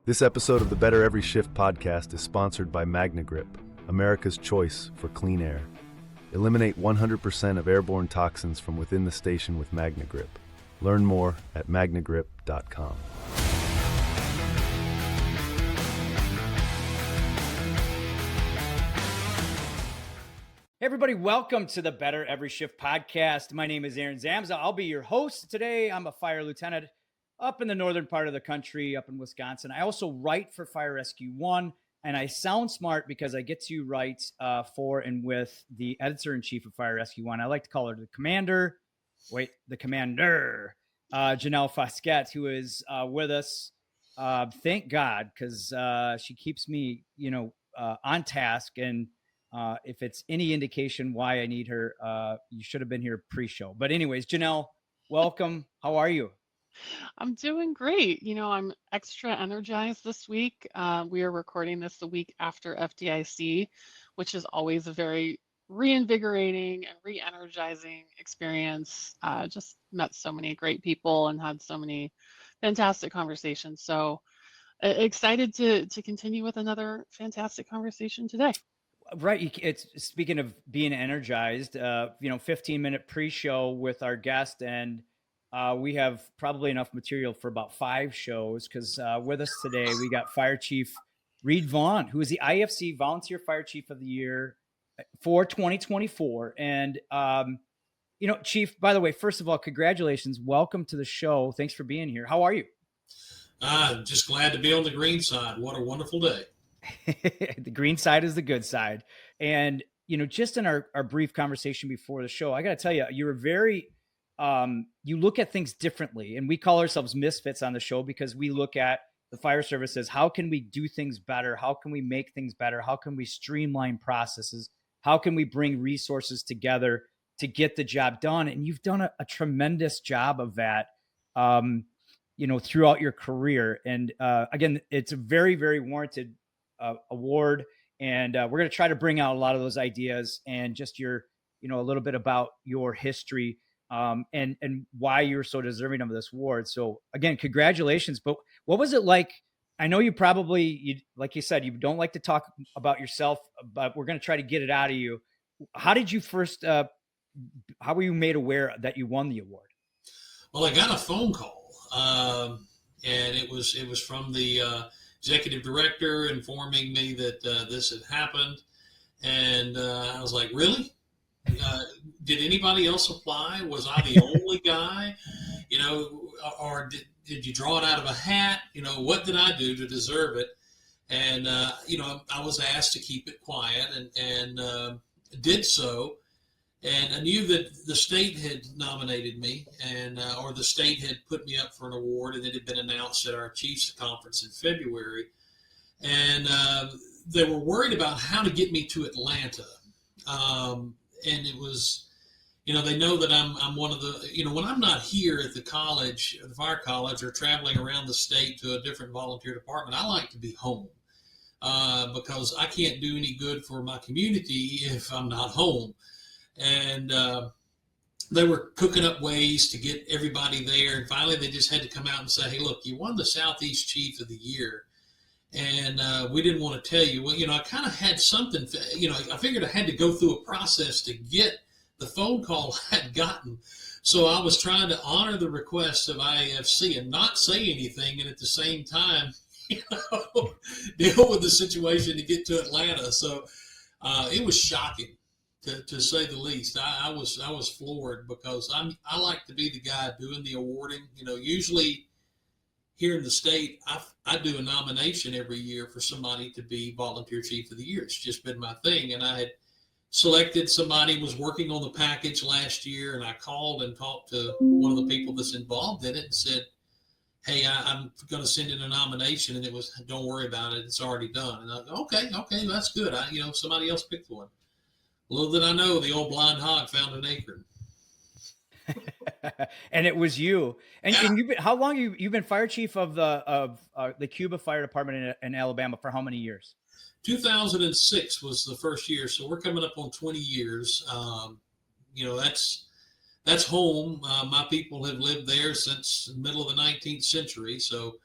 This episode of the Better Every Shift podcast is sponsored by MagnaGrip, America's choice for clean air. Eliminate 100% of airborne toxins from within the station with MagnaGrip. Learn more at magnagrip.com. Hey everybody, welcome to the Better Every Shift podcast. My name is Aaron Zamza. I'll be your host today. I'm a fire lieutenant up in the northern part of the country, up in Wisconsin. I also write for Fire Rescue One, and I sound smart because I get to write for and with the editor-in-chief of Fire Rescue One. I like to call her the commander, Janelle Fosquet, who is with us. Thank God, because she keeps me, on task. And if it's any indication why I need her, you should have been here pre-show. But anyways, Janelle, welcome. How are you? I'm doing great. I'm extra energized this week. We are recording this the week after FDIC, which is always a very reinvigorating and re-energizing experience. Just met so many great people and had so many fantastic conversations. So excited to continue with another fantastic conversation today. Right. It's speaking of being energized, 15-minute pre-show with our guest, and we have probably enough material for about 5 shows because with us today, we got Fire Chief Reid Vaughan, who is the IAFC Volunteer Fire Chief of the Year for 2024. And, Chief, by the way, first of all, congratulations. Welcome to the show. Thanks for being here. How are you? I'm just glad to be on the green side. What a wonderful day. The green side is the good side. And, just in our brief conversation before the show, I got to tell you, you were very... you look at things differently, and we call ourselves misfits on the show because we look at the fire service as how can we do things better? How can we make things better? How can we streamline processes? How can we bring resources together to get the job done? And you've done a tremendous job of that, throughout your career. And again, it's a very, very warranted award. And we're going to try to bring out a lot of those ideas and just your, a little bit about your history. And why you're so deserving of this award. So again, congratulations. But what was it like? I know you probably, like you said, you don't like to talk about yourself, but we're going to try to get it out of you. How did you first, how were you made aware that you won the award? Well, I got a phone call, and it was from the executive director informing me that this had happened. And I was like, really? Did anybody else apply? Was I the only guy? Or did you draw it out of a hat? What did I do to deserve it? And, I was asked to keep it quiet and did so. And I knew that the state had nominated me or the state had put me up for an award, and it had been announced at our Chiefs conference in February. And they were worried about how to get me to Atlanta. And it was, they know that I'm one of the, when I'm not here at the college, the fire college, or traveling around the state to a different volunteer department, I like to be home because I can't do any good for my community if I'm not home. And they were cooking up ways to get everybody there. And finally, they just had to come out and say, hey, look, you won the Southeast Chief of the Year. And we didn't want to tell you. Well, I kind of had something, I figured I had to go through a process to get the phone call I'd gotten. So I was trying to honor the request of IAFC and not say anything, and at the same time, deal with the situation to get to Atlanta. So it was shocking, to say the least. I was floored because I like to be the guy doing the awarding. Usually here in the state, I do a nomination every year for somebody to be Volunteer Chief of the Year. It's just been my thing. And I had selected somebody, was working on the package last year, and I called and talked to one of the people that's involved in it and said, hey, I'm going to send in a nomination. And it was, don't worry about it. It's already done. And I go, okay, that's good. Somebody else picked one. Little did I know, the old blind hog found an acorn. And it was you. And, yeah. And how long you've been fire chief of the Cuba Fire Department in Alabama for how many years? 2006 was the first year, so we're coming up on 20 years. That's home. My people have lived there since the middle of the 19th century, so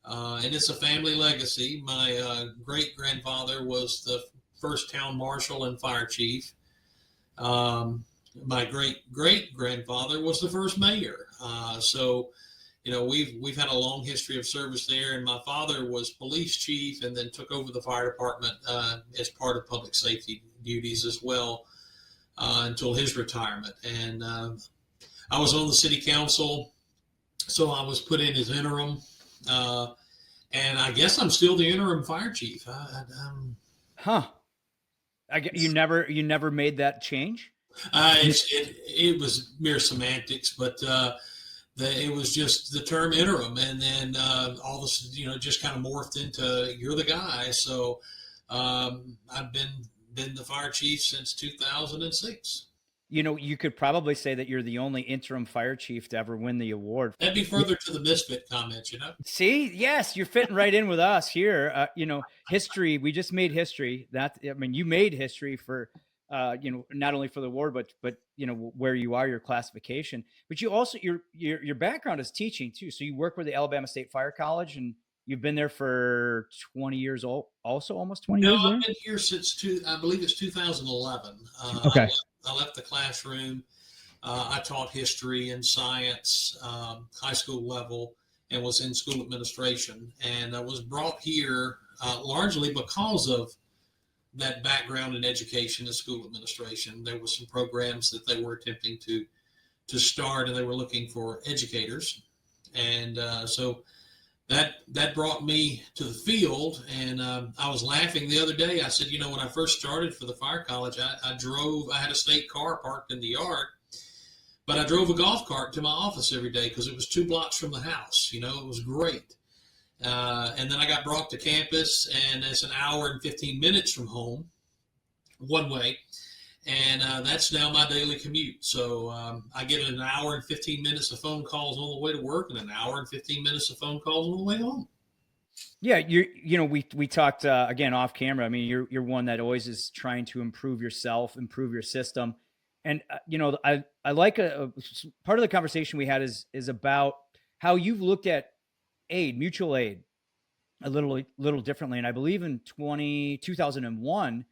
And it's a family legacy. My great-grandfather was the first town marshal and fire chief. My great-great-grandfather was the first mayor. So, we've had a long history of service there. And my father was police chief and then took over the fire department as part of public safety duties as well until his retirement. And I was on the city council, so I was put in as interim. And I guess I'm still the interim fire chief. You never made that change? It was mere semantics, but it was just the term interim, and then all this, just kind of morphed into you're the guy. So I've been the fire chief since 2006. You could probably say that you're the only interim fire chief to ever win the award. That'd be further to the misfit comment, See, yes, you're fitting right in with us here. History. We just made history. You made history for, not only for the award, but where you are, your classification. But you also your background is teaching too. So you work with the Alabama State Fire College, and you've been there for 20 years old. Also, almost 20 years. No, I've been here since I believe it's 2011. Okay. I left the classroom. I taught history and science, high school level, and was in school administration. And I was brought here largely because of that background in education and school administration. There were some programs that they were attempting to start, and they were looking for educators. And so that brought me to the field. And I was laughing the other day. I said, when I first started for the fire college, I had a state car parked in the yard, but I drove a golf cart to my office every day because it was 2 blocks from the house. It was great. And then I got brought to campus, and it's an hour and 15 minutes from home one way. And that's now my daily commute. So I get an hour and 15 minutes of phone calls on the way to work, and an hour and 15 minutes of phone calls on the way home. Yeah, we talked again off camera. I mean, you're one that always is trying to improve yourself, improve your system, and I like a part of the conversation we had is about how you've looked at mutual aid, a little differently. And I believe in 2001.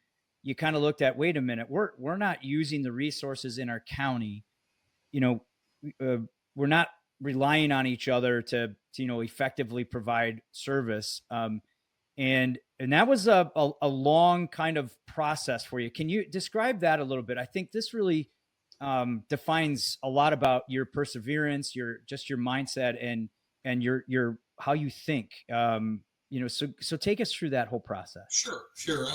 You kind of looked at, wait a minute, we're not using the resources in our county. We're not relying on each other to effectively provide service. And that was a long kind of process for you. Can you describe that a little bit? I think this really defines a lot about your perseverance, your mindset, and your how you think. So take us through that whole process. Sure.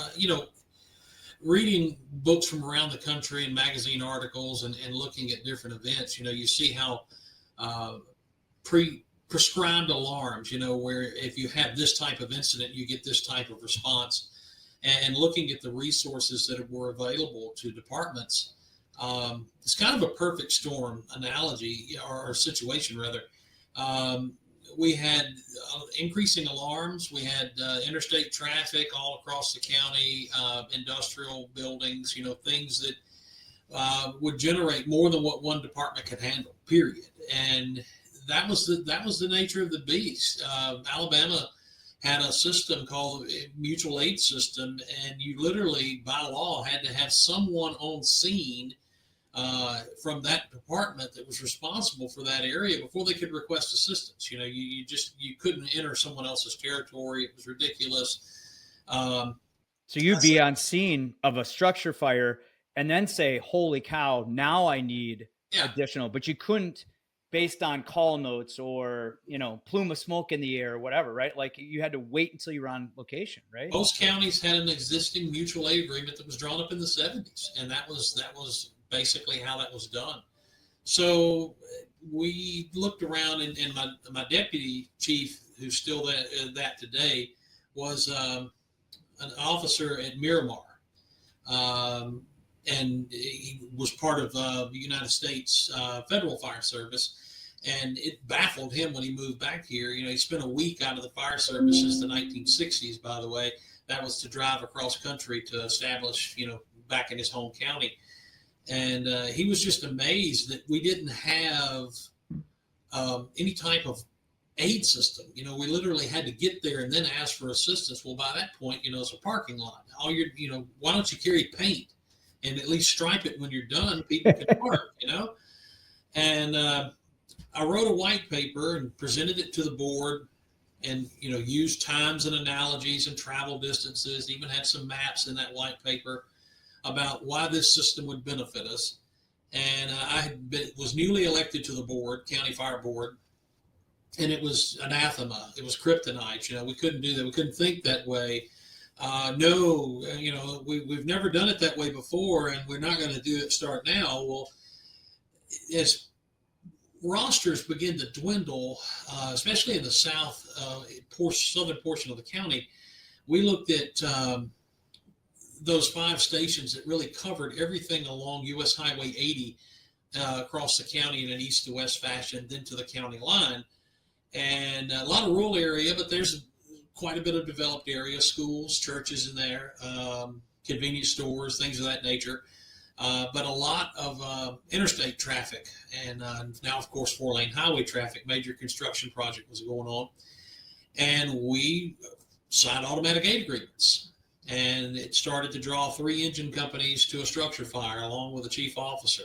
Reading books from around the country and magazine articles and looking at different events, you see how prescribed alarms, where if you have this type of incident, you get this type of response. And looking at the resources that were available to departments, it's kind of a perfect storm analogy or situation rather. We had increasing alarms. We had interstate traffic all across the county, industrial buildings, things that would generate more than what one department could handle, period. And that was the nature of the beast. Alabama had a system called the mutual aid system, and you literally, by law, had to have someone on scene from that department that was responsible for that area before they could request assistance. You couldn't enter someone else's territory. It was ridiculous. So you'd be on scene of a structure fire and then say, holy cow, now I need additional, but you couldn't based on call notes or, plume of smoke in the air or whatever, right? Like you had to wait until you were on location, right? Most counties had an existing mutual aid agreement that was drawn up in the 70s. And that was basically how that was done. So we looked around, and my deputy chief, who's still that today, was an officer at Miramar, and he was part of the United States Federal Fire Service. And it baffled him when he moved back here. He spent a week out of the fire service since the 1960s, by the way. That was to drive across country to establish, back in his home county. And he was just amazed that we didn't have any type of aid system. We literally had to get there and then ask for assistance. Well, by that point, it's a parking lot. Why don't you carry paint and at least stripe it when you're done? People can park, And I wrote a white paper and presented it to the board, and used times and analogies and travel distances. Even had some maps in that white paper about why this system would benefit us. And was newly elected to the board, county fire board, and it was anathema. It was kryptonite. We couldn't do that. We couldn't think that way. No, we've never done it that way before, and we're not going to start now. Well, as rosters begin to dwindle, especially in the southern portion of the county, we looked at those 5 stations that really covered everything along U.S. Highway 80 across the county in an east to west fashion, then to the county line. And a lot of rural area, but there's quite a bit of developed area, schools, churches in there, convenience stores, things of that nature. But a lot of interstate traffic, and now, of course, 4-lane highway traffic. Major construction project was going on, and we signed automatic aid agreements. And it started to draw 3 engine companies to a structure fire, along with a chief officer.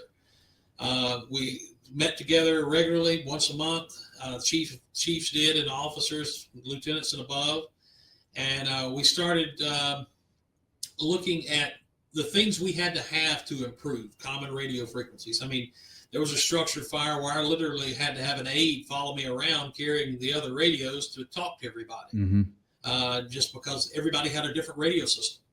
We met together regularly, once a month. Chiefs did, and officers, lieutenants and above. And we started looking at the things we had to have to improve common radio frequencies. I mean, there was a structure fire where I literally had to have an aide follow me around carrying the other radios to talk to everybody. Mm-hmm. Just because everybody had a different radio system.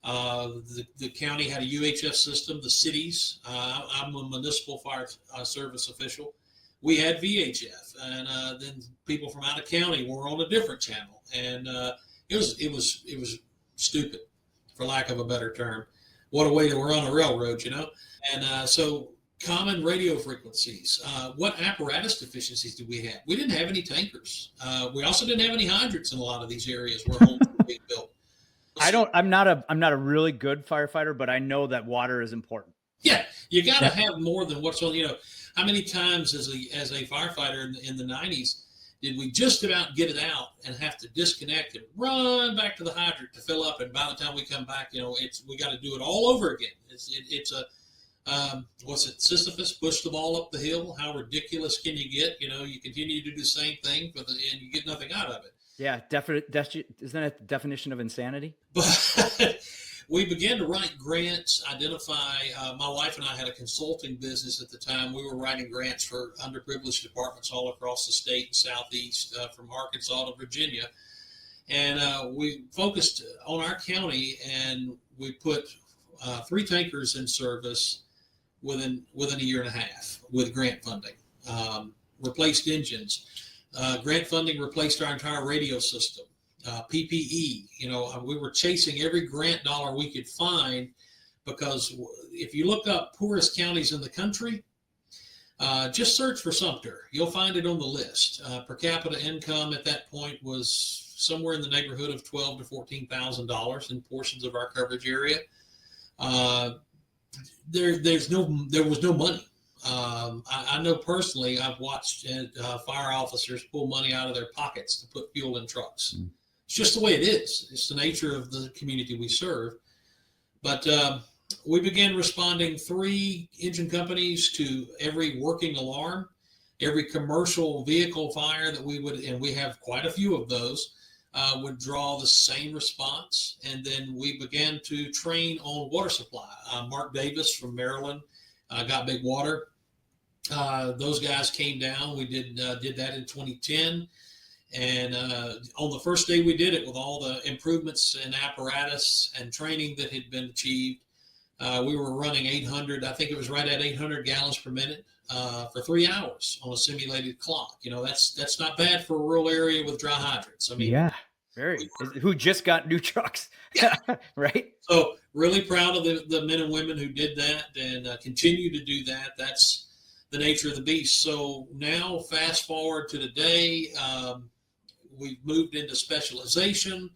The county had a UHF system, the cities, I'm a municipal fire service official. We had VHF, and then people from out of county were on a different channel. And it was stupid, for lack of a better term. What a way to run a railroad, And so common radio frequencies. What apparatus deficiencies did we have? We didn't have any tankers. We also didn't have any hydrants in a lot of these areas where homes were being built. I'm not a really good firefighter, but I know that water is important. Yeah, you got to have more than what's on. How many times as a firefighter in the 90s did we just about get it out and have to disconnect and run back to the hydrant to fill up? And by the time we come back, we got to do it all over again. It's a Sisyphus pushed the ball up the hill. How ridiculous can you get? You continue to do the same thing, and you get nothing out of it. Yeah, isn't that the definition of insanity? But we began to write grants, identify. My wife and I had a consulting business at the time. We were writing grants for underprivileged departments all across the state and southeast, from Arkansas to Virginia. And we focused on our county, and we put 3 tankers in service within a year and a half with grant funding. Replaced engines. Grant funding replaced our entire radio system. PPE, we were chasing every grant dollar we could find, because if you look up poorest counties in the country, just search for Sumter. You'll find it on the list. Per capita income at that point was somewhere in the neighborhood of $12,000 to $14,000 in portions of our coverage area. There was no money. I know personally, I've watched fire officers pull money out of their pockets to put fuel in trucks. Mm. It's just the way it is. It's the nature of the community we serve. But we began responding 3 engine companies to every working alarm, every commercial vehicle fire that we would, and we have quite a few of those, would draw the same response. And then we began to train on water supply. Mark Davis from Maryland got Big Water. Those guys came down. We did that in 2010. And on the first day we did it, with all the improvements in apparatus and training that had been achieved, we were running 800, I think it was right at 800 gallons per minute for 3 hours on a simulated clock. That's not bad for a rural area with dry hydrants. I mean, yeah, who just got new trucks. Yeah. Right. So really proud of the men and women who did that and continue to do that. That's the nature of the beast. So now fast forward to today, we've moved into specialization.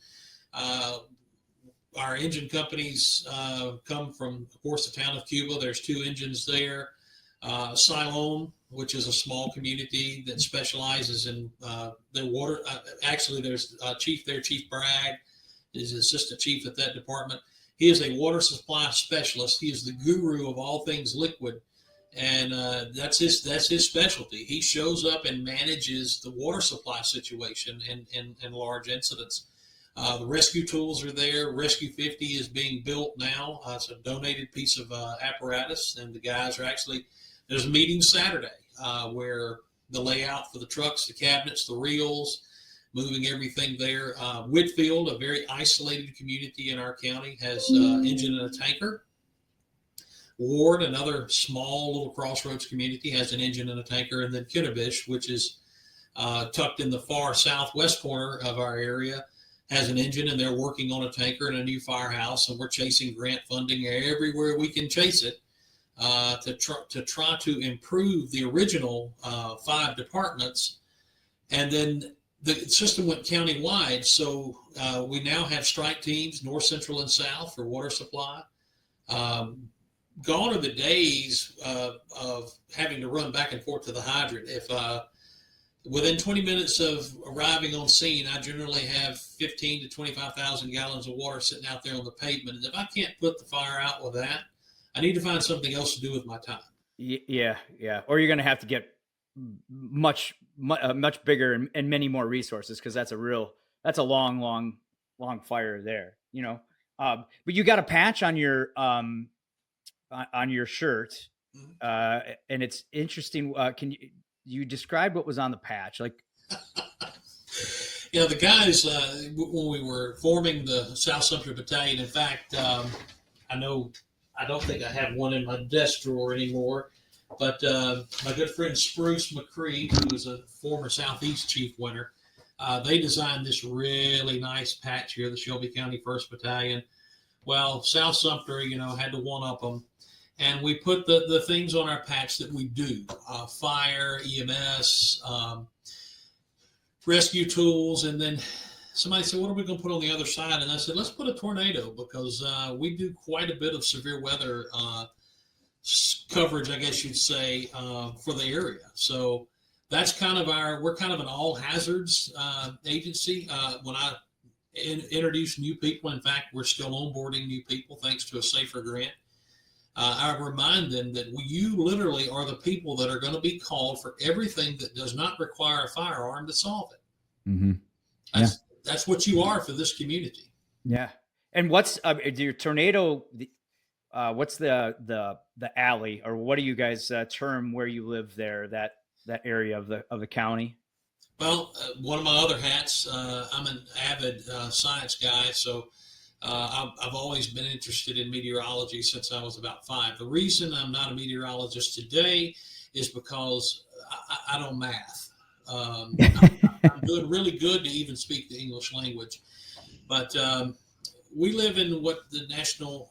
Our engine companies come from, of course, the town of Cuba. There's 2 engines there. Siloam, which is a small community that specializes in their water. Actually, there's Chief there, Chief Bragg, is the assistant chief at that department. He is a water supply specialist. He is the guru of all things liquid, and that's his specialty. He shows up and manages the water supply situation in large incidents. The rescue tools are there. Rescue 50 is being built now. It's a donated piece of apparatus, and the guys are actually, there's a meeting Saturday where the layout for the trucks, the cabinets, the reels, moving everything there. Whitfield, a very isolated community in our county, has engine and a tanker. Ward, another small little crossroads community, has an engine and a tanker. And then Kinnebish, which is tucked in the far southwest corner of our area, has an engine, and they're working on a tanker and a new firehouse. And we're chasing grant funding everywhere we can chase it to try to improve the original 5 departments. And then the system went countywide, so we now have strike teams, north, central, and south for water supply. Gone are the days of having to run back and forth to the hydrant. If within 20 minutes of arriving on scene, I generally have 15 to 25,000 gallons of water sitting out there on the pavement. And if I can't put the fire out with that, I need to find something else to do with my time. Yeah. Or you're going to have to get much bigger and many more resources, because that's a long fire there, you know. But you got a patch on your shirt, and it's interesting. Can you describe what was on the patch? Like, you know, the guys when we were forming the South Sumter Battalion. In fact, I don't think I have one in my desk drawer anymore. But my good friend Spruce McCree, who was a former Southeast Chief Winter, they designed this really nice patch here, the Shelby County 1st Battalion. Well, South Sumter, you know, had to one-up them. And we put the things on our patch that we do, fire, EMS, rescue tools. And then somebody said, what are we going to put on the other side? And I said, let's put a tornado, because we do quite a bit of severe weather coverage, I guess you'd say, for the area. So that's kind of we're kind of an all hazards agency. When I introduce new people, in fact, we're still onboarding new people thanks to a SAFER grant. I remind them that you literally are the people that are going to be called for everything that does not require a firearm to solve it. Mm-hmm. That's what you are for this community. Yeah. And what's your tornado? What's the alley, or what do you guys term where you live there, that area of the county? Well, one of my other hats, I'm an avid science guy, so I've always been interested in meteorology since I was about 5. The reason I'm not a meteorologist today is because I don't math. I'm doing really good to even speak the English language, but we live in what the national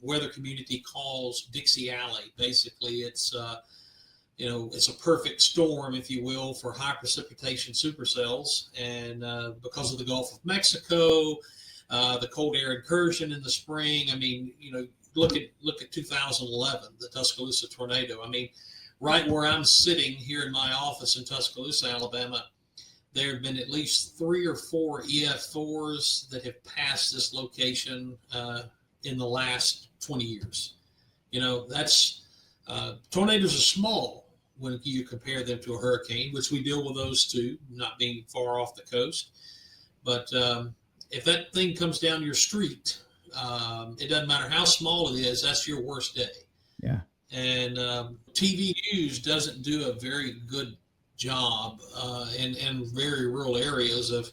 weather community calls Dixie Alley. Basically, it's it's a perfect storm, if you will, for high precipitation supercells. And because of the Gulf of Mexico, the cold air incursion in the spring. I mean, look at 2011, the Tuscaloosa tornado. I mean, right where I'm sitting here in my office in Tuscaloosa, Alabama, there have been at least 3 or 4 EF4s that have passed this location in the last 20 years. That's tornadoes are small when you compare them to a hurricane, which we deal with those too, not being far off the coast. But if that thing comes down your street, it doesn't matter how small it is, that's your worst day. Yeah. And TV news doesn't do a very good job in very rural areas of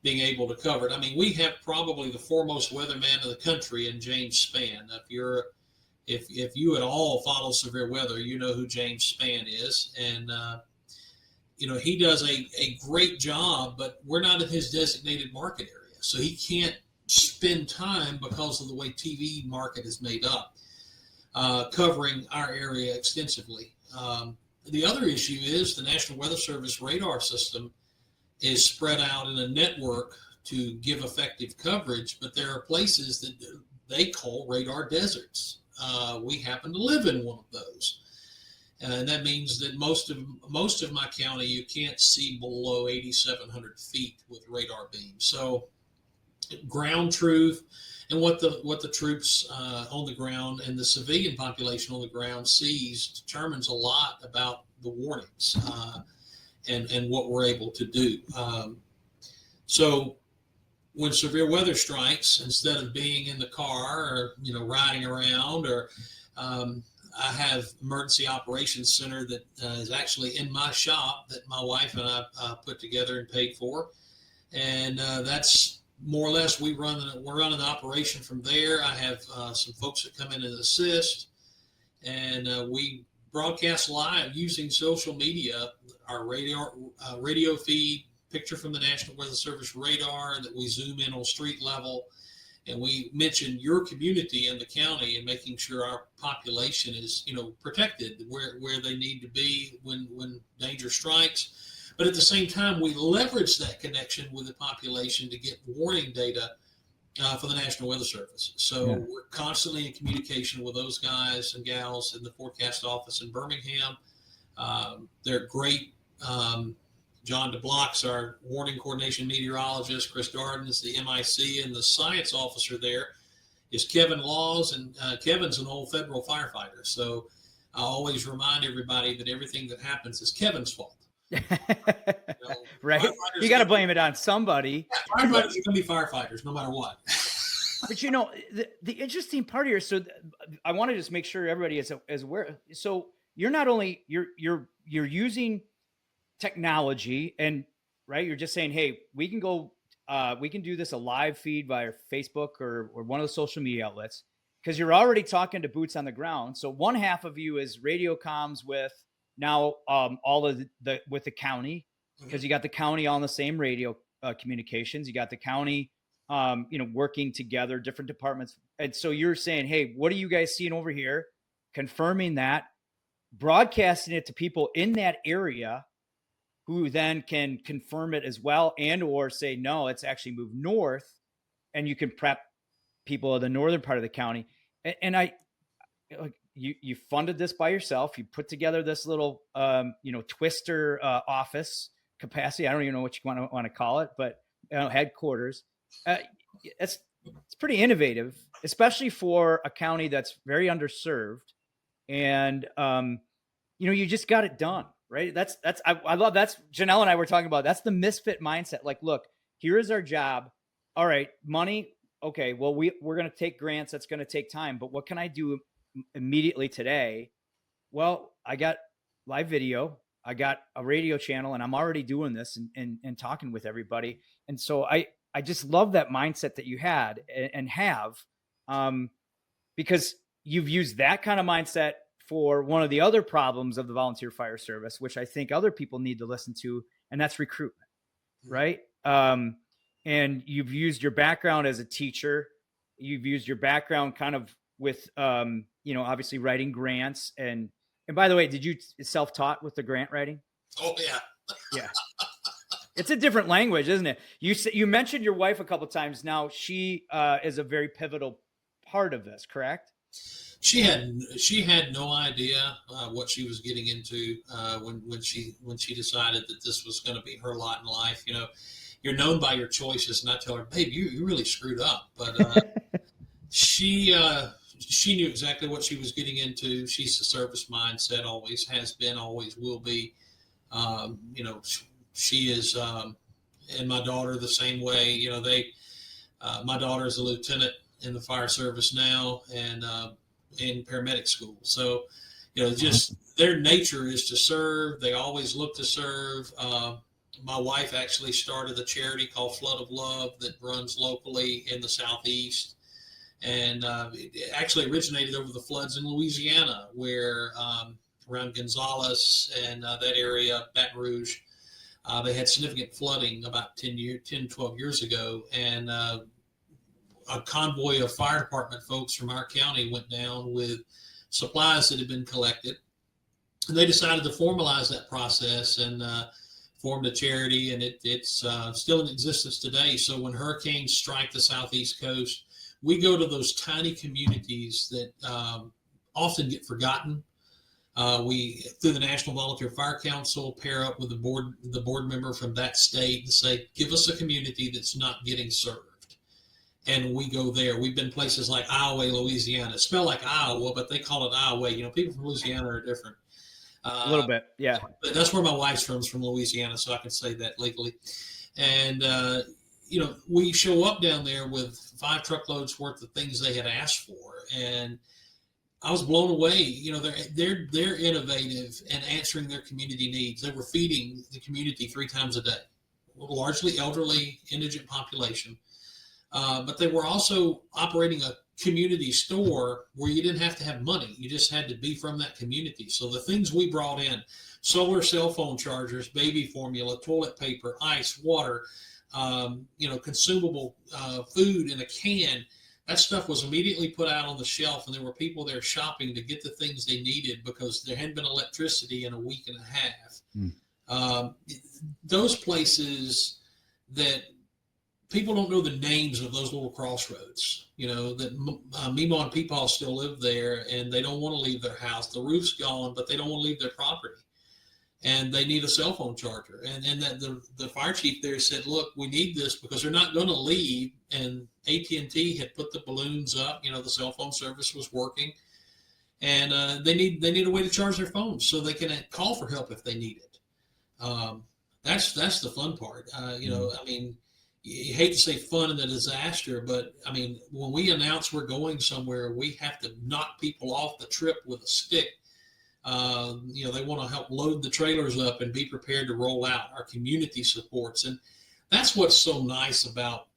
being able to cover it. I mean, we have probably the foremost weatherman in the country in James Spann. If you at all follow severe weather, you know who James Spann is. And, he does a great job, but we're not in his designated market area. So he can't spend time, because of the way TV market is made up, covering our area extensively. The other issue is the National Weather Service radar system is spread out in a network to give effective coverage, but there are places that they call radar deserts. We happen to live in one of those. And that means that most of my county, you can't see below 8,700 feet with radar beams. So ground truth and what the troops on the ground and the civilian population on the ground sees determines a lot about the warnings and what we're able to do. So when severe weather strikes, instead of being in the car or riding around, or I have emergency operations center that is actually in my shop that my wife and I put together and paid for, and that's more or less we're running the operation from there. I have some folks that come in and assist, and we broadcast live using social media, our radio feed, picture from the National Weather Service radar that we zoom in on street level. And we mention your community and the county and making sure our population is, protected where they need to be when danger strikes. But at the same time, we leverage that connection with the population to get warning data for the National Weather Service. So we're constantly in communication with those guys and gals in the forecast office in Birmingham. They're great. John DeBlock's our warning coordination meteorologist. Chris Darden is the MIC, and the science officer there is Kevin Laws, and Kevin's an old federal firefighter. So I always remind everybody that everything that happens is Kevin's fault. Right? You got to blame it on somebody. Yeah, firefighters are going to be firefighters no matter what. But the interesting part here, so I want to just make sure everybody is aware. So you're not only you're using technology, and right, you're just saying, hey, we can do this a live feed via Facebook or one of the social media outlets, because you're already talking to boots on the ground. So one half of you is radio comms with now all of with the county, because you got the county on the same radio communications. You got the county working together, different departments. And so you're saying, hey, what are you guys seeing over here? Confirming that, broadcasting it to people in that area, who then can confirm it as well, and or say, no, it's actually moved north, and you can prep people of the northern part of the county. And you funded this by yourself. You put together this little, twister office capacity. I don't even know what you want to call it, but headquarters. It's pretty innovative, especially for a county that's very underserved. And, you just got it done. Right. I love that's Janelle and I were talking about. That's the misfit mindset. Like, look, here is our job. All right. Money. Okay. Well, we're going to take grants. That's going to take time. But what can I do immediately today? Well, I got live video. I got a radio channel, and I'm already doing this and talking with everybody. And so I just love that mindset that you had and have, because you've used that kind of mindset for one of the other problems of the volunteer fire service, which I think other people need to listen to, and that's recruitment, right? And you've used your background as a teacher. You've used your background kind of with, obviously writing grants. And by the way, did you self-taught with the grant writing? Oh, yeah. Yeah. It's a different language, isn't it? You mentioned your wife a couple of times now. She is a very pivotal part of this, correct? She had no idea what she was getting into when she decided that this was going to be her lot in life. You're known by your choices, and I tell her, babe, you really screwed up. But she knew exactly what she was getting into. She's a service mindset, always has been, always will be. She is, and my daughter the same way. My daughter is a lieutenant in the fire service now, and in paramedic school. So, just their nature is to serve. They always look to serve. My wife actually started a charity called Flood of Love that runs locally in the Southeast. And it actually originated over the floods in Louisiana, where around Gonzales and that area, Baton Rouge, they had significant flooding about 10, 12 years ago. And a convoy of fire department folks from our county went down with supplies that had been collected. And they decided to formalize that process and formed a charity, and it's still in existence today. So when hurricanes strike the Southeast coast, we go to those tiny communities that often get forgotten. We, through the National Volunteer Fire Council, pair up with the board member from that state and say, give us a community that's not getting served. And we go there. We've been places like Iowa, Louisiana. It spelled like Iowa, but they call it Iowa. You know, people from Louisiana are different. A little bit, yeah. But that's where my wife's from Louisiana, so I can say that legally. And, you know, we show up down there with 5 truckloads worth of things they had asked for. And I was blown away. You know, they're innovative and answering their community needs. They were feeding the community 3 times a day, largely elderly, indigent population. But they were also operating a community store where you didn't have to have money. You just had to be from that community. So the things we brought in, solar cell phone chargers, baby formula, toilet paper, ice, water, you know, consumable food in a can, that stuff was immediately put out on the shelf, and there were people there shopping to get the things they needed because there hadn't been electricity in a week and a half. Those places that people don't know the names of those little crossroads, you know, that Meemaw and Peepaw still live there, and they don't want to leave their house. The roof's gone, but they don't want to leave their property. And they need a cell phone charger. And that the fire chief there said, look, we need this because they're not going to leave. And AT&T had put the balloons up, you know, the cell phone service was working. And they need a way to charge their phones so they can call for help if they need it. That's the fun part. You know, I mean, you hate to say fun in the disaster, but I mean, when we announce we're going somewhere, we have to knock people off the trip with a stick. You know, they want to help load the trailers up and be prepared to roll out. Our community supports. And that's what's so nice about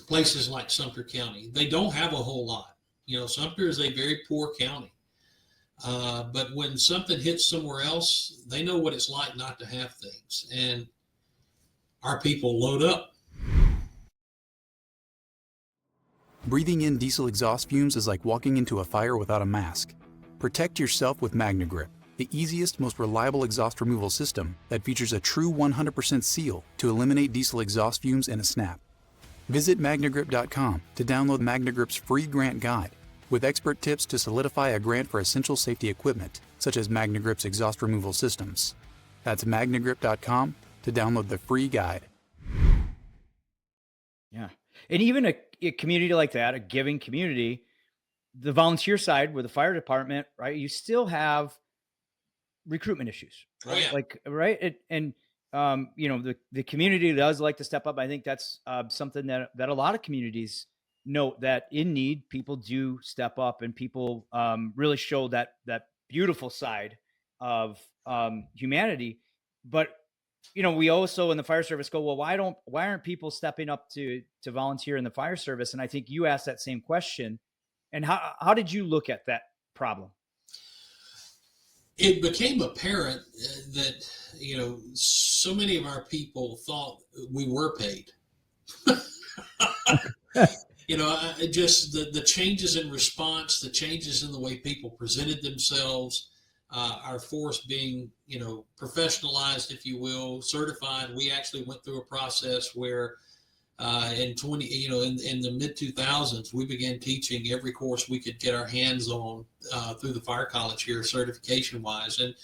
places like Sumter County. They don't have a whole lot. You know, Sumter is a very poor county. But when something hits somewhere else, they know what it's like not to have things. And our people load up. Breathing in diesel exhaust fumes is like walking into a fire without a mask. Protect yourself with MagnaGrip, the easiest, most reliable exhaust removal system that features a true 100% seal to eliminate diesel exhaust fumes in a snap. Visit magnagrip.com to download MagnaGrip's free grant guide with expert tips to solidify a grant for essential safety equipment, such as MagnaGrip's exhaust removal systems. That's magnagrip.com to download the free guide. Yeah. And even a community like that, a giving community, the volunteer side with the fire department, right? You still have recruitment issues, right? Oh, yeah. Like, right. You know, the community does like to step up. I think that's something that a lot of communities note, that in need, people do step up, and people really show that beautiful side of humanity. But, you know, we also in the fire service go, well, why aren't people stepping up to volunteer in the fire service? And I think you asked that same question. And how did you look at that problem? It became apparent that, you know, so many of our people thought we were paid. You know, just the changes in response, the changes in the way people presented themselves, our force being, you know, professionalized, if you will, certified. We actually went through a process where in the mid 2000s, we began teaching every course we could get our hands on through the fire college here, certification wise. And,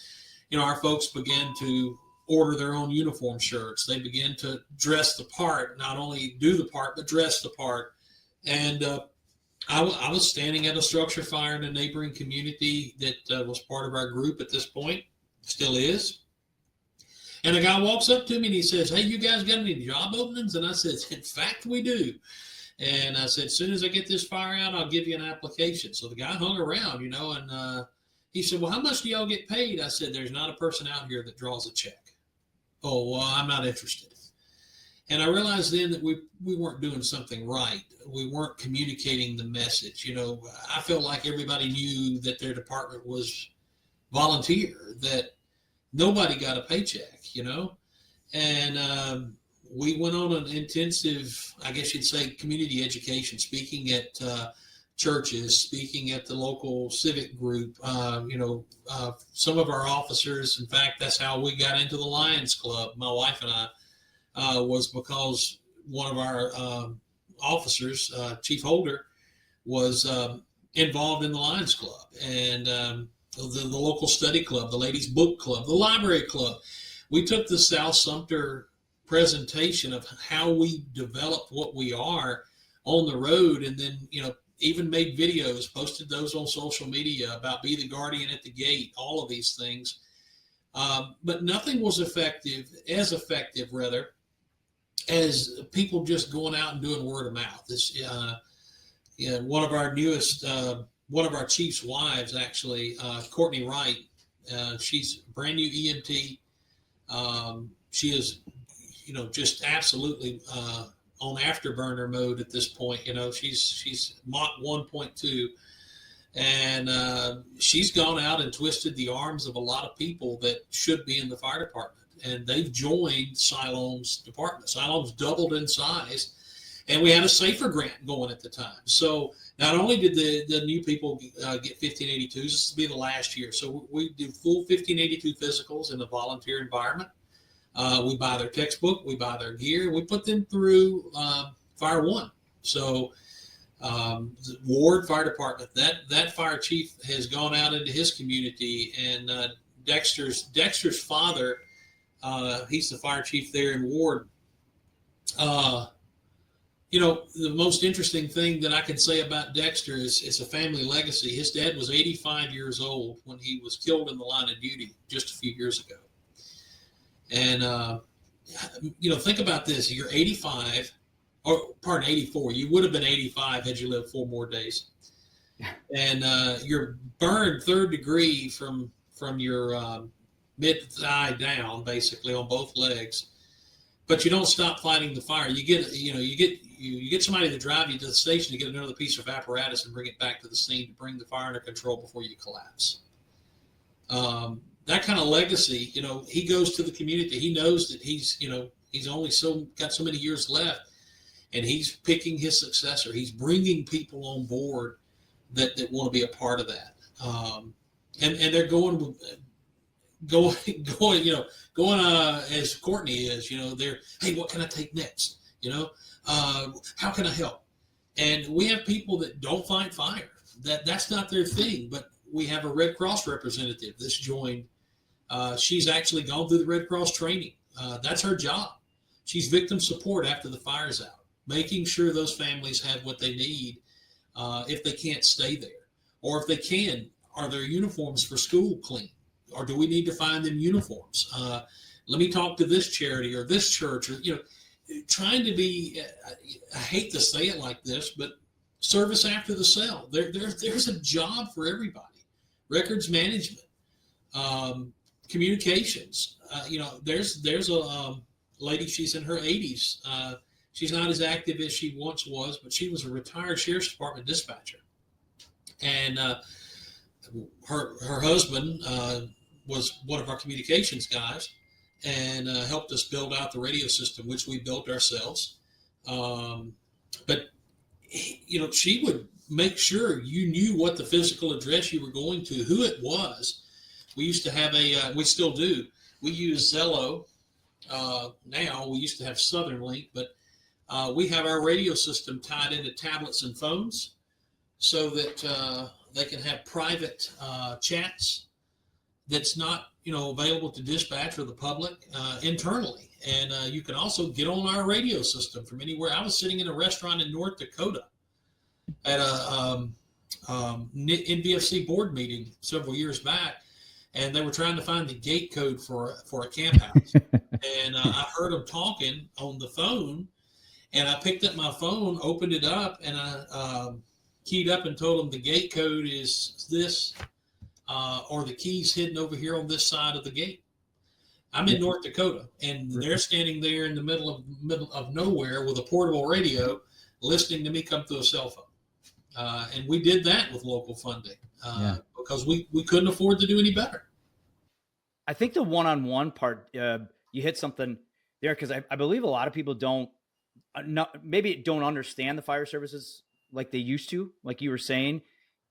you know, our folks began to order their own uniform shirts. They began to dress the part, not only do the part, but dress the part. And I was standing at a structure fire in a neighboring community that was part of our group at this point, still is. And a guy walks up to me and he says, hey, you guys got any job openings? And I said, in fact, we do. And I said, as soon as I get this fire out, I'll give you an application. So the guy hung around, you know, and he said, well, how much do y'all get paid? I said, there's not a person out here that draws a check. Oh, well, I'm not interested. And I realized then that we weren't doing something right. We weren't communicating the message. You know, I felt like everybody knew that their department was volunteer, that nobody got a paycheck, you know. And we went on an intensive, I guess you'd say, community education, speaking at churches, speaking at the local civic group. Some of our officers, in fact, that's how we got into the Lions Club, my wife and I, was because one of our officers, Chief Holder, was involved in the Lions Club. And the local study club, the ladies book club, the library club. We took the South Sumter presentation of how we developed what we are on the road, and then, even made videos, posted those on social media about be the guardian at the gate, all of these things. But nothing was as effective as people just going out and doing word of mouth. This, one of our chief's wives, actually, Courtney Wright, she's a brand new EMT. She is, just absolutely on afterburner mode at this point. She's Mach 1.2, and she's gone out and twisted the arms of a lot of people that should be in the fire department, and they've joined Siloam's department. Siloam's doubled in size, and we had a SAFER grant going at the time. So not only did the new people get 1582s, this will be the last year. So we do full 1582 physicals in a volunteer environment. We buy their textbook, we buy their gear, we put them through Fire One. So the Ward Fire Department, that fire chief has gone out into his community, and Dexter's father, he's the fire chief there in Ward. The most interesting thing that I can say about Dexter is it's a family legacy. His dad was 85 years old when he was killed in the line of duty just a few years ago. And, think about this. You're 85, 84. You would have been 85 had you lived 4 more days. And you're burned 3rd degree from your mid-thigh down, basically, on both legs. But you don't stop fighting the fire. You get somebody to drive you to the station to get another piece of apparatus and bring it back to the scene to bring the fire under control before you collapse. That kind of legacy, he goes to the community. He knows that he's only got so many years left, and he's picking his successor. He's bringing people on board that want to be a part of that. And they're going as Courtney is, they're, hey, what can I take next? How can I help? And we have people that don't fight fire. That's not their thing, but we have a Red Cross representative that's joined. She's actually gone through the Red Cross training. That's her job. She's victim support after the fire's out, making sure those families have what they need if they can't stay there. Or if they can, are their uniforms for school clean? Or do we need to find them uniforms? Let me talk to this charity or this church, or, trying to be, I hate to say it like this, but service after the sale. There's a job for everybody. Records management, communications. There's a lady, she's in her 80s. She's not as active as she once was, but she was a retired sheriff's department dispatcher. And her husband was one of our communications guys, and helped us build out the radio system, which we built ourselves. But she would make sure you knew what the physical address you were going to, who it was. We used to have we still do. We use Zello now. We used to have Southern Link, but we have our radio system tied into tablets and phones so that they can have private chats that's not, available to dispatch or the public internally. And you can also get on our radio system from anywhere. I was sitting in a restaurant in North Dakota at a NVFC board meeting several years back, and they were trying to find the gate code for a camp house. And I heard them talking on the phone, and I picked up my phone, opened it up, and I keyed up and told them the gate code is this, or the key's hidden over here on this side of the gate. I'm in North Dakota, and they're standing there in the middle of nowhere with a portable radio, listening to me come through a cell phone. And we did that with local funding because we couldn't afford to do any better. I think the one-on-one part, you hit something there, because I believe a lot of people don't understand the fire services like they used to, like you were saying.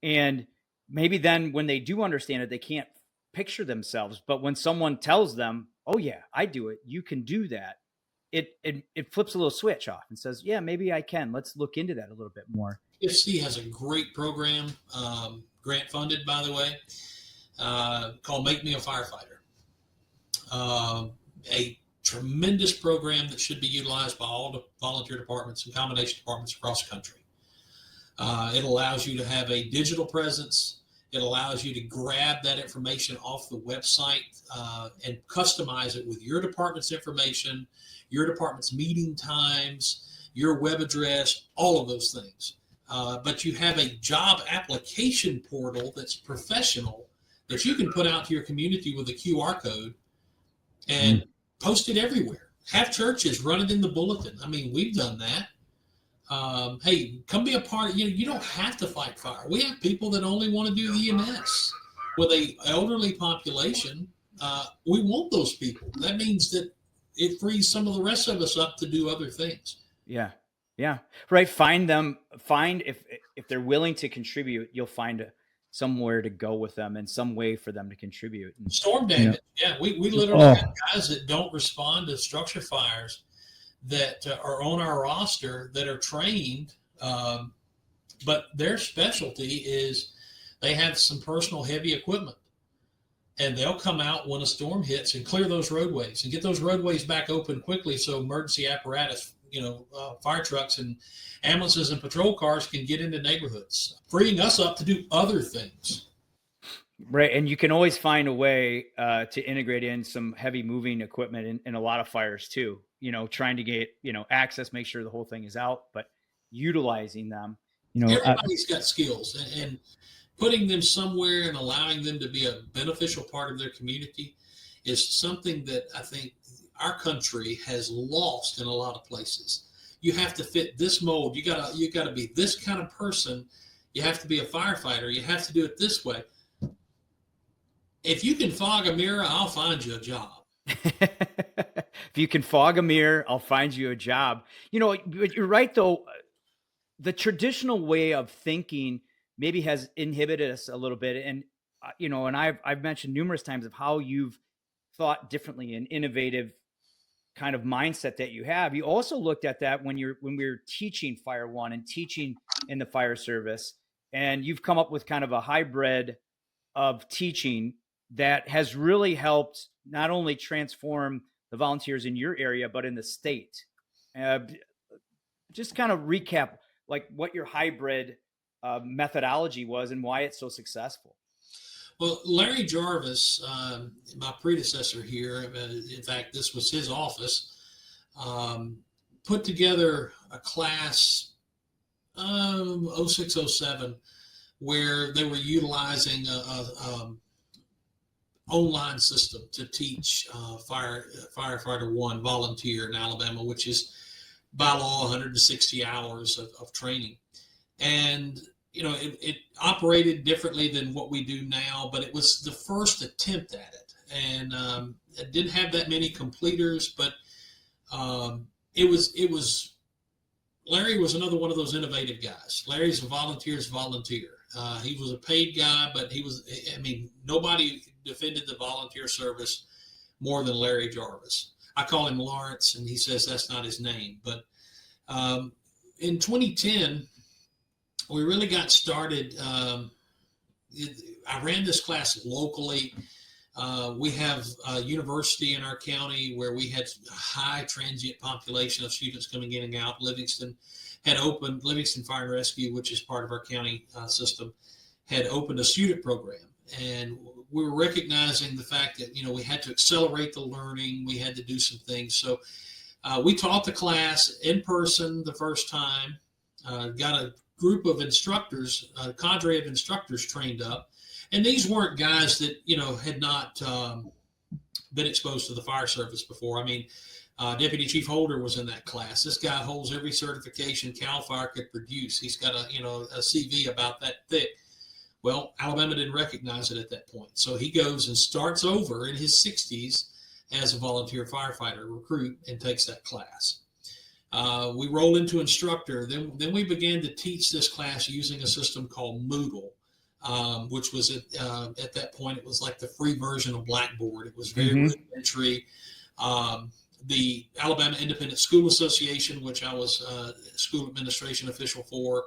And maybe then when they do understand it, they can't picture themselves. But when someone tells them, oh yeah, I do it, you can do that, it flips a little switch off and says, yeah, maybe I can. Let's look into that a little bit more. IAFC has a great program, grant funded, by the way. called Make Me a Firefighter. A tremendous program that should be utilized by all the volunteer departments and combination departments across the country. It allows you to have a digital presence. It allows you to grab that information off the website and customize it with your department's information, your department's meeting times, your web address, all of those things. But you have a job application portal that's professional that you can put out to your community with a QR code and post it everywhere. Have churches run it in the bulletin. I mean, we've done that. Hey, come be a part of, you don't have to fight fire. We have people that only want to do EMS. With a elderly population, we want those people. That means that it frees some of the rest of us up to do other things. Yeah. Yeah. Right. Find if they're willing to contribute, you'll find somewhere to go with them and some way for them to contribute. Storm damage. Yeah. We literally have guys that don't respond to structure fires that are on our roster that are trained, but their specialty is they have some personal heavy equipment, and they'll come out when a storm hits and clear those roadways and get those roadways back open quickly so emergency apparatus, fire trucks and ambulances and patrol cars can get into neighborhoods, freeing us up to do other things. Right. And you can always find a way to integrate in some heavy moving equipment in a lot of fires too, trying to get, access, make sure the whole thing is out, but utilizing them, everybody's got skills, and putting them somewhere and allowing them to be a beneficial part of their community is something that I think our country has lost in a lot of places. You have to fit this mold. You gotta be this kind of person. You have to be a firefighter. You have to do it this way. If you can fog a mirror, I'll find you a job. If you can fog a mirror, I'll find you a job. You're right, though. The traditional way of thinking maybe has inhibited us a little bit. And, and I've mentioned numerous times of how you've thought differently and innovative kind of mindset that you have. You also looked at that when we were teaching Fire One and teaching in the fire service, and you've come up with kind of a hybrid of teaching that has really helped not only transform the volunteers in your area, but in the state. Just kind of recap like what your hybrid methodology was and why it's so successful. Well, Larry Jarvis, my predecessor here, in fact, this was his office, put together a class, 0607, where they were utilizing a online system to teach Firefighter One volunteer in Alabama, which is by law 160 hours of training. And, it operated differently than what we do now, but it was the first attempt at it. And it didn't have that many completers, but Larry was another one of those innovative guys. Larry's a volunteer's volunteer. He was a paid guy, but nobody defended the volunteer service more than Larry Jarvis. I call him Lawrence, and he says that's not his name. But in 2010, we really got started. I ran this class locally. We have a university in our county where we had a high transient population of students coming in and out. Livingston Fire and Rescue, which is part of our county system, had opened a student program. And we were recognizing the fact that, we had to accelerate the learning. We had to do some things. So we taught the class in person the first time, got a group of instructors, a cadre of instructors trained up. And these weren't guys that, had not been exposed to the fire service before. Deputy Chief Holder was in that class. This guy holds every certification CAL FIRE could produce. He's got a CV about that thick. Well, Alabama didn't recognize it at that point. So he goes and starts over in his 60s as a volunteer firefighter recruit and takes that class. We roll into instructor. Then we began to teach this class using a system called Moodle. Which was at that point, it was like the free version of Blackboard. It was very rudimentary. The Alabama Independent School Association, which I was school administration official for,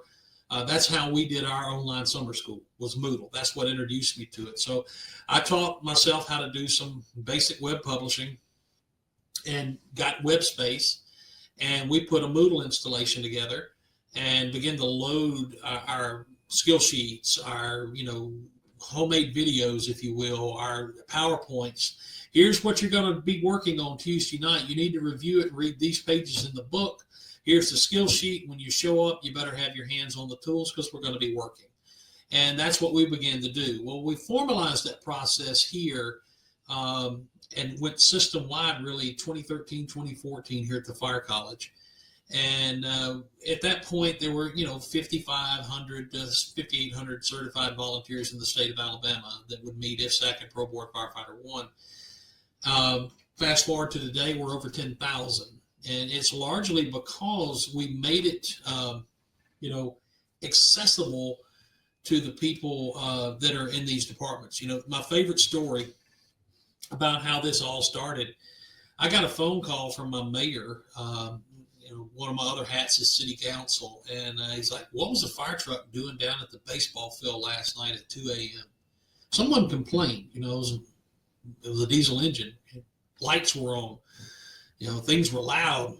That's how we did our online summer school, was Moodle. That's what introduced me to it. So I taught myself how to do some basic web publishing and got web space, and we put a Moodle installation together and began to load our skill sheets, our, homemade videos, if you will, our PowerPoints. Here's what you're going to be working on Tuesday night. You need to review it and read these pages in the book. Here's the skill sheet. When you show up, you better have your hands on the tools because we're going to be working. And that's what we began to do. Well, we formalized that process here and went system-wide really 2013, 2014 here at the Fire College. And at that point, there were, 5,500 to 5,800 certified volunteers in the state of Alabama that would meet IFSAC and Pro Board Firefighter 1. Fast forward to today, we're over 10,000. And it's largely because we made it, accessible to the people that are in these departments. My favorite story about how this all started, I got a phone call from my mayor. One of my other hats is city council. And he's like, what was the fire truck doing down at the baseball field last night at 2 a.m.? Someone complained, it was a diesel engine. Lights were on. Things were loud.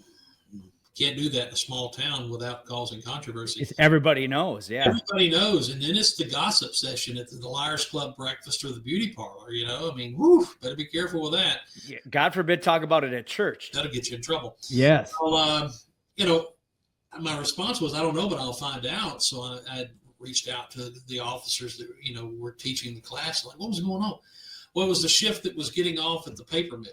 Can't do that in a small town without causing controversy. Everybody knows, yeah. Everybody knows. And then it's the gossip session at the Liars Club breakfast or the beauty parlor, better be careful with that. Yeah, God forbid talk about it at church. That'll get you in trouble. Yes. Well, my response was, I don't know, but I'll find out. So I reached out to the officers that, were teaching the class, like, what was going on? Well, it was the shift that was getting off at the paper mill.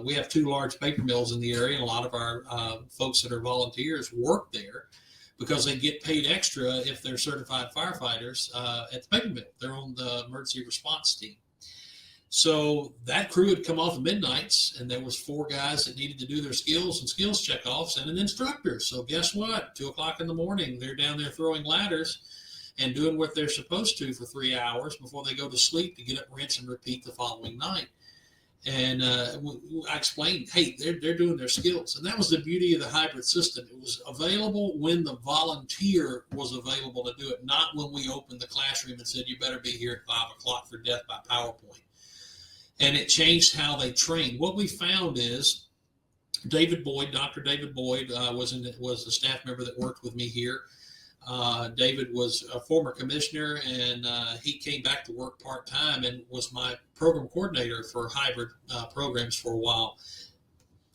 We have 2 large paper mills in the area, and a lot of our folks that are volunteers work there because they get paid extra if they're certified firefighters at the paper mill. They're on the emergency response team. So that crew had come off of midnights, and there was 4 guys that needed to do their skills and skills checkoffs and an instructor. So guess what? 2 o'clock in the morning, they're down there throwing ladders and doing what they're supposed to for 3 hours before they go to sleep to get up, rinse, and repeat the following night. And I explained, hey, they're doing their skills. And that was the beauty of the hybrid system. It was available when the volunteer was available to do it, not when we opened the classroom and said, you better be here at 5 o'clock for death by PowerPoint. And it changed how they trained. What we found is David Boyd, Dr. David Boyd, was a staff member that worked with me here. David was a former commissioner, and he came back to work part-time and was my program coordinator for hybrid programs for a while.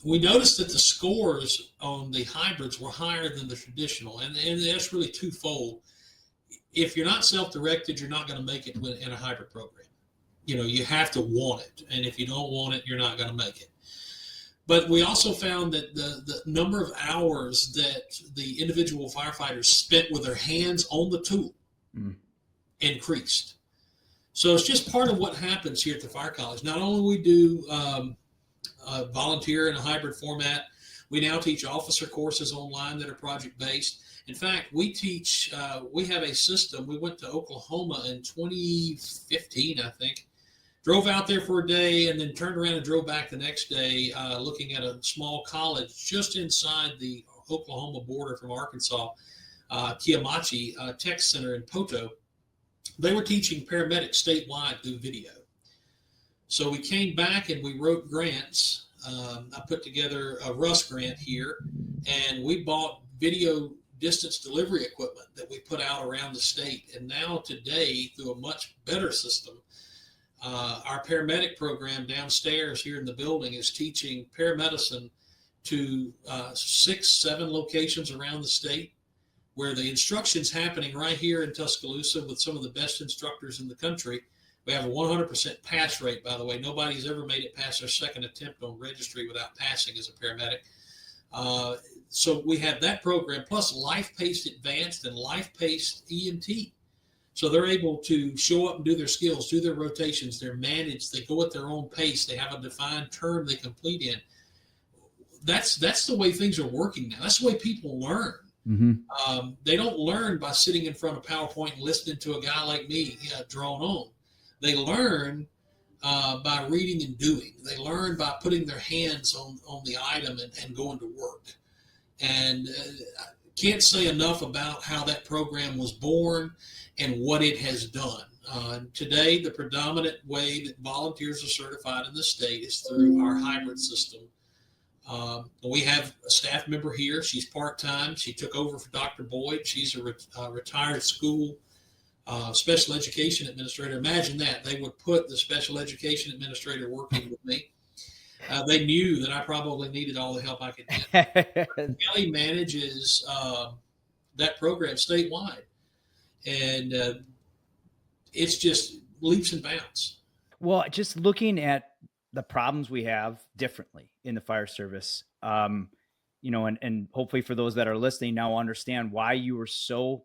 We noticed that the scores on the hybrids were higher than the traditional, and that's really twofold. If you're not self-directed, you're not going to make it in a hybrid program. You have to want it, and if you don't want it, you're not going to make it. But we also found that the number of hours that the individual firefighters spent with their hands on the tool increased. So it's just part of what happens here at the Fire College. Not only we do volunteer in a hybrid format, we now teach officer courses online that are project-based. In fact, we teach, we have a system. We went to Oklahoma in 2015, I think. Drove out there for a day and then turned around and drove back the next day looking at a small college just inside the Oklahoma border from Arkansas, Kiamachi Tech Center in Poto. They were teaching paramedics statewide through video. So we came back and we wrote grants. I put together a Russ grant here, and we bought video distance delivery equipment that we put out around the state. And now today, through a much better system, our paramedic program downstairs here in the building is teaching paramedicine to 6-7 locations around the state, where the instruction's happening right here in Tuscaloosa with some of the best instructors in the country. We have a 100% pass rate, by the way. Nobody's ever made it past their second attempt on registry without passing as a paramedic. So we have that program, plus life-paced advanced and life-paced EMT. So they're able to show up and do their skills, do their rotations, they're managed, they go at their own pace, they have a defined term they complete in. That's the way things are working now. That's the way people learn. Mm-hmm. They don't learn by sitting in front of PowerPoint and listening to a guy like me drone on. They learn by reading and doing. They learn by putting their hands on the item and going to work. And can't say enough about how that program was born and what it has done. Today, the predominant way that volunteers are certified in the state is through our hybrid system. We have a staff member here. She's part-time. She took over for Dr. Boyd. She's a retired school special education administrator. Imagine that. They would put the special education administrator working with me. They knew that I probably needed all the help I could get. Kelly manages that program statewide. And it's just leaps and bounds. Well, just looking at the problems we have differently in the fire service, and hopefully for those that are listening now understand why you were so,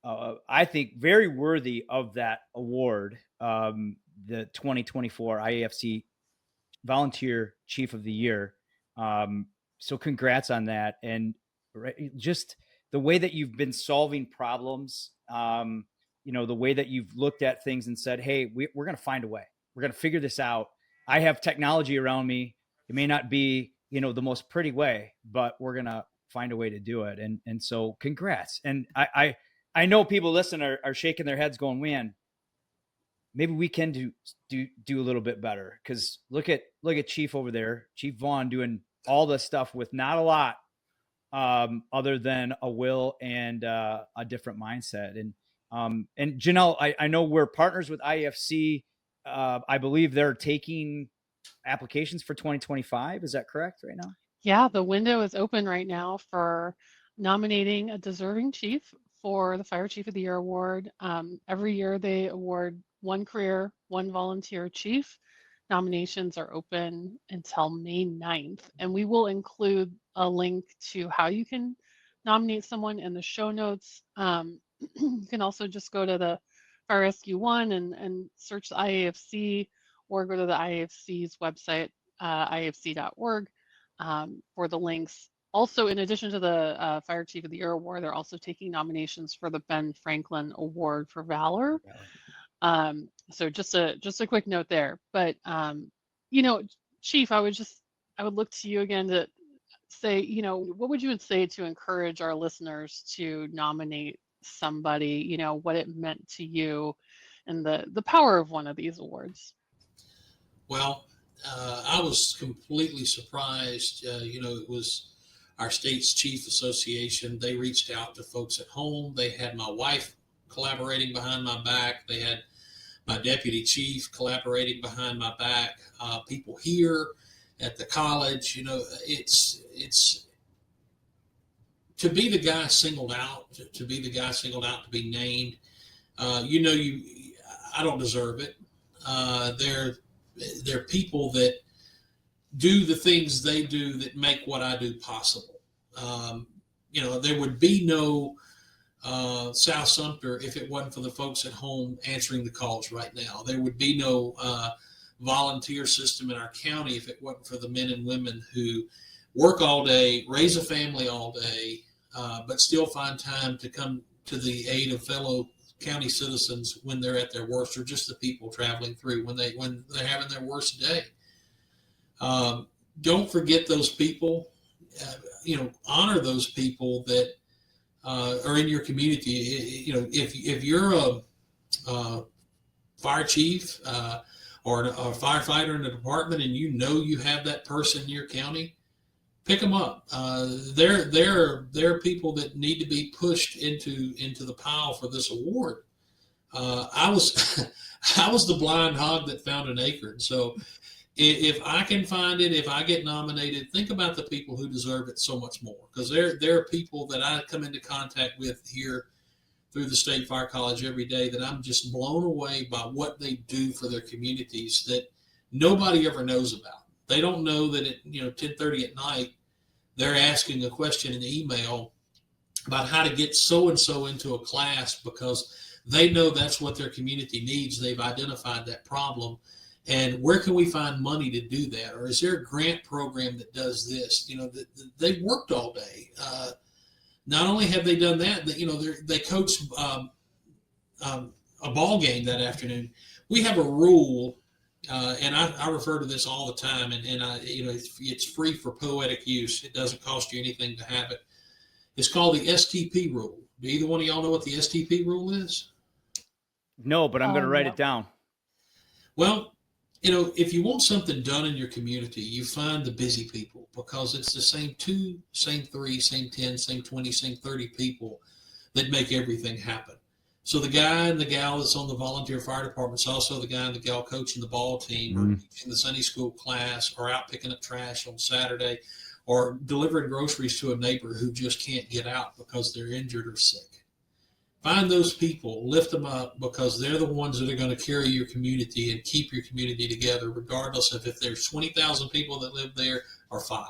I think, very worthy of that award, the 2024 IAFC Volunteer Chief of the Year. So congrats on that. And just the way that you've been solving problems, the way that you've looked at things and said, hey, we're going to find a way. We're going to figure this out. I have technology around me. It may not be, the most pretty way, but we're going to find a way to do it. And so congrats. And I know people listening are shaking their heads going, man, maybe we can do a little bit better. Cause look at Chief over there, Chief Vaughan, doing all this stuff with not a lot, other than a will and a different mindset. And Janelle, I know we're partners with IAFC. I believe they're taking applications for 2025. Is that correct right now? Yeah, the window is open right now for nominating a deserving chief for the Fire Chief of the Year award. Every year they award one career, one volunteer chief. Nominations are open until May 9th, and we will include a link to how you can nominate someone in the show notes. You can also just go to the Fire Rescue One and search the IAFC, or go to the IAFC's website, iafc.org, for the links. Also, in addition to the Fire Chief of the Year award, they're also taking nominations for the Ben Franklin Award for Valor. So just a quick note there. But Chief, I would look to you again to say, what would you say to encourage our listeners to nominate somebody, what it meant to you and the power of one of these awards? Well, I was completely surprised. It was our state's chief association. They reached out to folks at home. They had my wife collaborating behind my back. They had my deputy chief collaborating behind my back. People here at the college, it's to be the guy singled out, to be be named. I don't deserve it. They're people that do the things they do that make what I do possible. There would be no South Sumter if it wasn't for the folks at home answering the calls right now. There would be no volunteer system in our county if it wasn't for the men and women who work all day, raise a family all day, but still find time to come to the aid of fellow county citizens when they're at their worst, or just the people traveling through when they're having their worst day. Don't forget those people. Honor those people that are in your community. If you're a fire chief or a firefighter in a department, and you have that person in your county, pick them up. They're people that need to be pushed into the pile for this award. I was the blind hog that found an acorn. So if I can find it, if I get nominated, think about the people who deserve it so much more, because there are people that I come into contact with here through the State Fire College every day that I'm just blown away by what they do for their communities that nobody ever knows about. They don't know that at 10:30 at night, they're asking a question in the email about how to get so-and-so into a class because they know that's what their community needs. They've identified that problem. And where can we find money to do that? Or is there a grant program that does this? They've worked all day. Not only have they done that, they coached a ball game that afternoon. We have a rule, and I refer to this all the time, and it's free for poetic use. It doesn't cost you anything to have it. It's called the STP rule. Do either one of y'all know what the STP rule is? No, but I'm going to write No. it down. Well, if you want something done in your community, you find the busy people, because it's the same 2, same 3, same 10, same 20, same 30 people that make everything happen. So the guy and the gal that's on the volunteer fire department is also the guy and the gal coaching the ball team, or teaching the Sunday school class, or out picking up trash on Saturday, or delivering groceries to a neighbor who just can't get out because they're injured or sick. Find those people, lift them up, because they're the ones that are going to carry your community and keep your community together, regardless of if there's 20,000 people that live there or 5.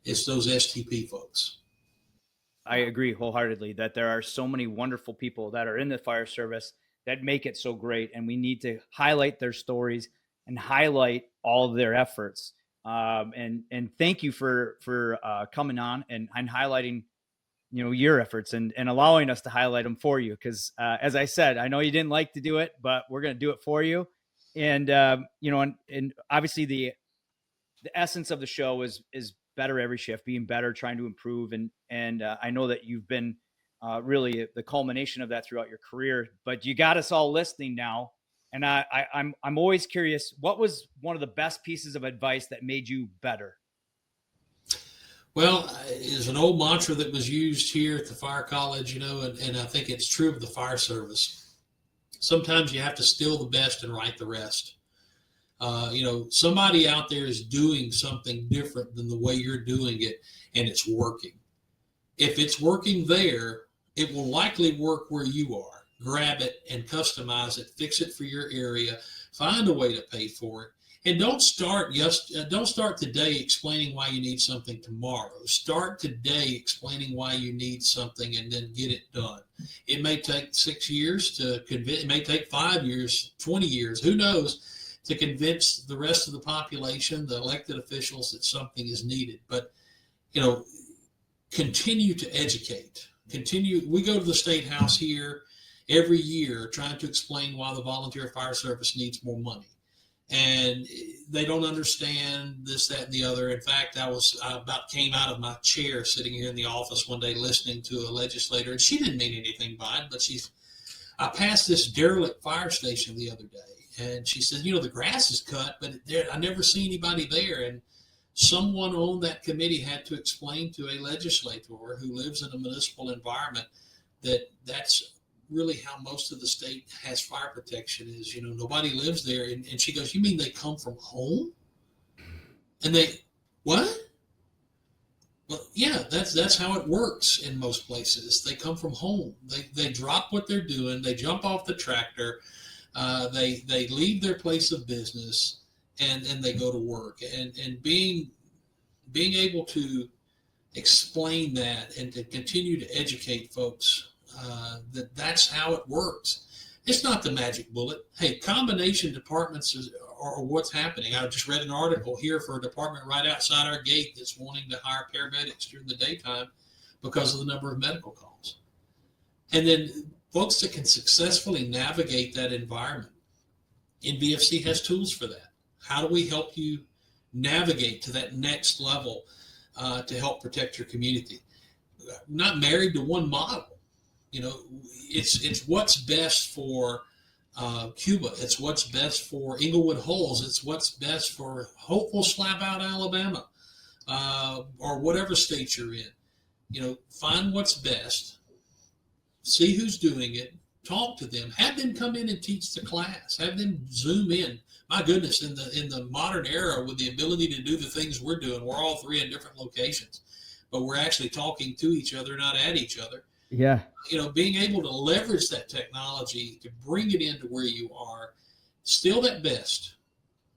It's those STP folks. I agree wholeheartedly that there are so many wonderful people that are in the fire service that make it so great, and we need to highlight their stories and highlight all of their efforts. And thank you for coming on and highlighting, your efforts and allowing us to highlight them for you. Because as I said, I know you didn't like to do it, but we're going to do it for you. And and obviously the essence of the show is better every shift, being better, trying to improve. And I know that you've been really the culmination of that throughout your career, but you got us all listening now. And I'm always curious, what was one of the best pieces of advice that made you better? Well, it's an old mantra that was used here at the fire college, and I think it's true of the fire service. Sometimes you have to steal the best and write the rest. Somebody out there is doing something different than the way you're doing it, and it's working. If it's working there, it will likely work where you are. Grab it and customize it, fix it for your area, find a way to pay for it. And don't start today explaining why you need something tomorrow. Start today explaining why you need something, and then get it done. It may take 6 years to convince, it may take 5 years, 20 years, who knows, to convince the rest of the population, the elected officials, that something is needed. But, continue to educate. We go to the State House here every year trying to explain why the volunteer fire service needs more money. And they don't understand this, that, and the other. In fact, I about came out of my chair sitting here in the office one day listening to a legislator, and she didn't mean anything by it, but I passed this derelict fire station the other day, and she said, the grass is cut, but I never see anybody there. And someone on that committee had to explain to a legislator who lives in a municipal environment that that's really how most of the state has fire protection is. Nobody lives there. And she goes, "You mean they come from home?" And what? Well, yeah, that's how it works in most places. They come from home. They drop what they're doing. They jump off the tractor. They leave their place of business and they go to work. And being able to explain that and to continue to educate folks that's how it works. It's not the magic bullet. Hey, combination departments are what's happening. I just read an article here for a department right outside our gate that's wanting to hire paramedics during the daytime because of the number of medical calls. And then folks that can successfully navigate that environment. NVFC has tools for that. How do we help you navigate to that next level to help protect your community? I'm not married to one model. It's what's best for Cuba. It's what's best for Inglewood Holes. It's what's best for hopeful Slap Out, Alabama, or whatever state you're in. Find what's best, see who's doing it, talk to them, have them come in and teach the class, have them Zoom in. My goodness, in the modern era, with the ability to do the things we're doing, we're all 3 in different locations, but we're actually talking to each other, not at each other. Yeah. Being able to leverage that technology to bring it into where you are, steal that best.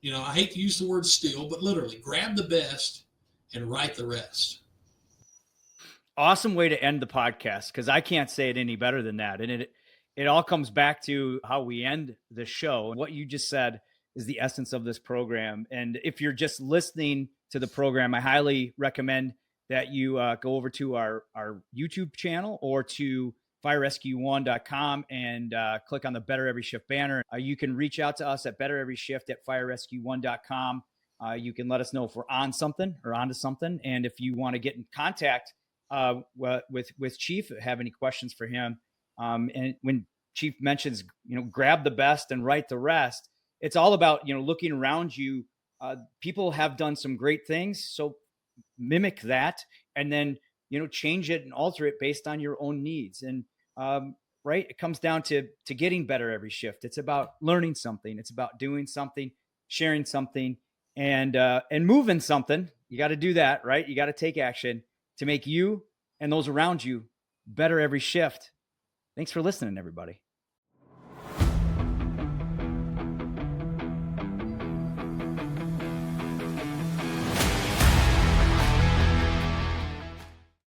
I hate to use the word steal, but literally grab the best and write the rest. Awesome way to end the podcast, because I can't say it any better than that. And it all comes back to how we end the show. What you just said is the essence of this program. And if you're just listening to the program, I highly recommend that you go over to our YouTube channel or to firerescue1.com and click on the Better Every Shift banner. You can reach out to us at bettereveryshift@firerescue1.com. You can let us know if we're on something or onto something. And if you want to get in contact with Chief, have any questions for him. And when Chief mentions, grab the best and write the rest, it's all about, looking around you. People have done some great things. So mimic that, and then, change it and alter it based on your own needs. And, right. It comes down to getting better every shift. It's about learning something. It's about doing something, sharing something, and moving something. You got to do that, right? You got to take action to make you and those around you better every shift. Thanks for listening, everybody.